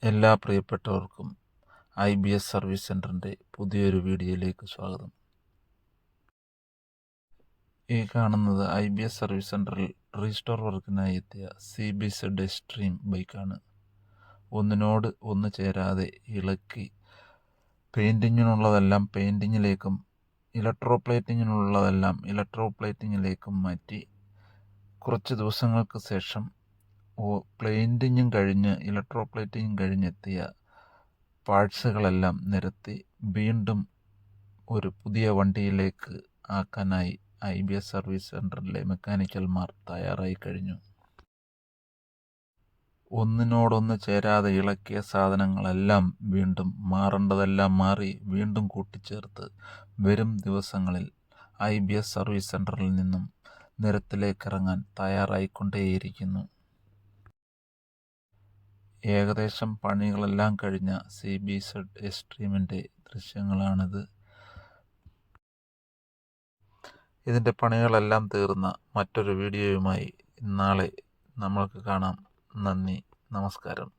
എല്ലാ പ്രിയപ്പെട്ടവർക്കും IBS service സെൻ്ററിൻ്റെ പുതിയൊരു വീഡിയോയിലേക്ക് സ്വാഗതം. ഈ കാണുന്നത് IBS സർവീസ് സെൻ്ററിൽ റീസ്റ്റോർ വർക്കിനായി എത്തിയ CBZ എക്സ്ട്രീം ബൈക്കാണ്. ഒന്നിനോട് ഒന്ന് ചേരാതെ ഇളക്കി പെയിൻറ്റിങ്ങിനുള്ളതെല്ലാം പെയിൻറ്റിങ്ങിലേക്കും ഇലക്ട്രോപ്ലേറ്റിങ്ങിനുള്ളതെല്ലാം ഇലക്ട്രോപ്ലേറ്റിങ്ങിലേക്കും മാറ്റി കുറച്ച് ദിവസങ്ങൾക്ക് ശേഷം പെയിൻറ്റിങ്ങും കഴിഞ്ഞ് ഇലക്ട്രോപ്ലേറ്റിങ്ങും കഴിഞ്ഞെത്തിയ പാർട്സുകളെല്ലാം നിരത്തി വീണ്ടും ഒരു പുതിയ വണ്ടിയിലേക്ക് ആക്കാനായി IBS സർവീസ് സെൻ്ററിലെ മെക്കാനിക്കൽമാർ തയ്യാറായി കഴിഞ്ഞു. ഒന്നിനോടൊന്ന് ചേരാതെ ഇളക്കിയ സാധനങ്ങളെല്ലാം വീണ്ടും മാറേണ്ടതെല്ലാം മാറി വീണ്ടും കൂട്ടിച്ചേർത്ത് വരും ദിവസങ്ങളിൽ IBS സർവീസ് സെൻ്ററിൽ നിന്നും നിരത്തിലേക്കിറങ്ങാൻ തയ്യാറായിക്കൊണ്ടേയിരിക്കുന്നു. ഏകദേശം പണികളെല്ലാം കഴിഞ്ഞ CBZ എക്സ്ട്രീമിൻ്റെ ദൃശ്യങ്ങളാണിത്. ഇതിൻ്റെ പണികളെല്ലാം തീർന്ന മറ്റൊരു വീഡിയോയുമായി നാളെ നമ്മൾക്ക് കാണാം. നന്ദി, നമസ്കാരം.